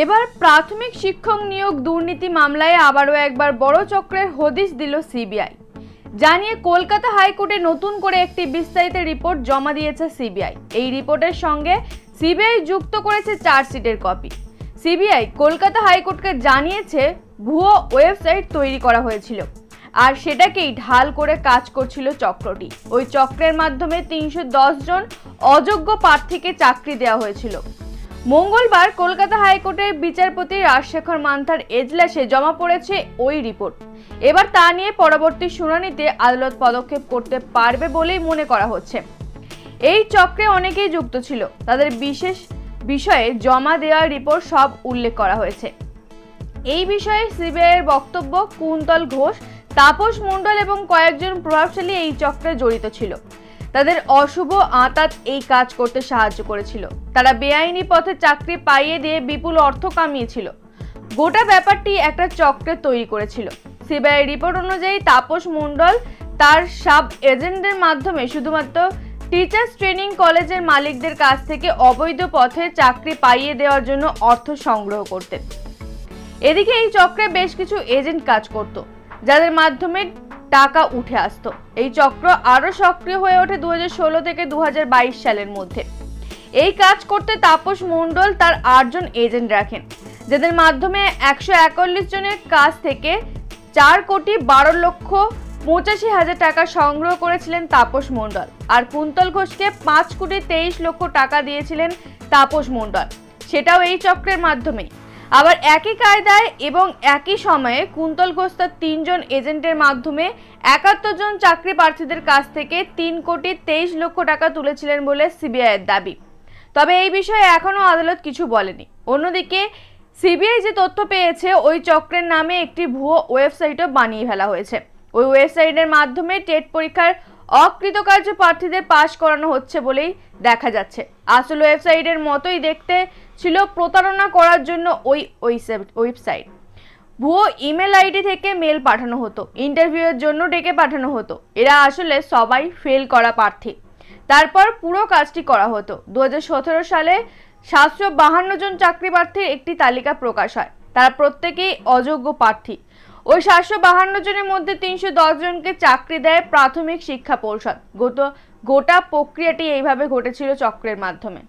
এবার প্রাথমিক শিক্ষক নিয়োগ দুর্নীতি মামলায় আবারও একবার বড় চক্রের হদিশ দিল সিবিআই। জানিয়ে কলকাতা হাইকোর্টে নতুন করে একটি বিস্তারিত রিপোর্ট জমা দিয়েছে সিবিআই। এই রিপোর্টের সঙ্গে সিবিআই যুক্ত করেছে চার্জশিটের কপি। সিবিআই কলকাতা হাইকোর্টকে জানিয়েছে ভুয়ো ওয়েবসাইট তৈরি করা হয়েছিল আর সেটাকেই ঢাল করে কাজ করছিল চক্রটি। ওই চক্রের মাধ্যমে 310 জন অযোগ্য প্রার্থীকে চাকরি দেওয়া হয়েছিল। মঙ্গলবার কলকাতা হাইকোর্টের বিচারপতি রাজশেখর মান্থার এজলাসে জমা পড়েছে ওই রিপোর্ট। এবার তা নিয়ে পরবর্তী শুনানিতে আদালত পদক্ষেপ করতে পারবে বলেই মনে করা হচ্ছে। এই চক্রে অনেকেই যুক্ত ছিল, তাদের বিশেষ বিষয়ে জমা দেওয়ার রিপোর্ট সব উল্লেখ করা হয়েছে। এই বিষয়ে সিবিআইয়ের বক্তব্য, কুন্তল ঘোষ, তাপস মণ্ডল এবং কয়েকজন প্রভাবশালী এই চক্রে জড়িত ছিল। তাদের অশুভ আঁতাত এই কাজ করতে সাহায্য করেছিল। তারা বেআইনি পথে চাকরি পাইয়ে দিয়ে বিপুল অর্থ কামিয়েছিল। গোটা ব্যাপারটি একটা চক্রে তৈরি করেছিল। সিবিআই রিপোর্ট অনুযায়ী তাপস মণ্ডল তার সাব এজেন্টদের মাধ্যমে শুধুমাত্র টিচার্স ট্রেনিং কলেজের মালিকদের কাছ থেকে অবৈধ পথে চাকরি পাইয়ে দেওয়ার জন্য অর্থ সংগ্রহ করতেন। এদিকে এই চক্রে বেশ কিছু এজেন্ট কাজ করত, যাদের মাধ্যমে টাকা উঠে আসতো। এই চক্র আরো সক্রিয় হয়ে ওঠে 2016 থেকে 2022 সালের মধ্যে। এই কাজ করতে তাপস মণ্ডল তার 8 জন এজেন্ট রাখেন, যাদের মাধ্যমে 141 জনের কাছ থেকে 4,12,85,000 টাকা সংগ্রহ করেছিলেন তাপস মণ্ডল। আর কুন্তল ঘোষকে 5,23,00,000 টাকা দিয়েছিলেন তাপস মণ্ডল, সেটাও এই চক্রের মাধ্যমেই। আবার একই কায়দায় এবং একই সময়ে কুন্তল ঘোষ তার 3 জন এজেন্টের মাধ্যমে 71 জন চাকরি প্রার্থীদের কাছ থেকে 3,23,00,000 টাকা তুলেছিলেন বলে সিবিআইয়ের দাবি। তবে এই বিষয়ে এখনো আদালত কিছু বলেনি। অন্যদিকে সিবিআই যে তথ্য পেয়েছে, ওই চক্রের নামে একটি ভুয়ো ওয়েবসাইটও বানিয়ে ফেলা হয়েছে। ওই ওয়েবসাইটের মাধ্যমে টেট পরীক্ষার অকৃতকার্য প্রার্থীদের পাশ করানো হচ্ছে বলেই দেখা যাচ্ছে। আসল ওয়েবসাইটের মতোই দেখতে ছিল, প্রতারণা করার জন্য ওই ওয়েবসাইট। ভুয়ো ইমেল আইডি থেকে মেল পাঠানো হতো, ইন্টারভিউয়ের জন্য ডেকে পাঠানো হতো। এরা আসলে সবাই ফেল করা প্রার্থী। তারপর পুরো কাজটি করা হতো। 2017 সালে 752 জন চাকরি প্রার্থীর একটি তালিকা প্রকাশ হয়। তারা প্রত্যেকেই অযোগ্য প্রার্থী। ওই 752 জনের মধ্যে 310 জনকে চাকরি দেয় প্রাথমিক শিক্ষা পর্ষদ। গোটা প্রক্রিয়াটি এইভাবে ঘটেছিল চক্রের মাধ্যমে।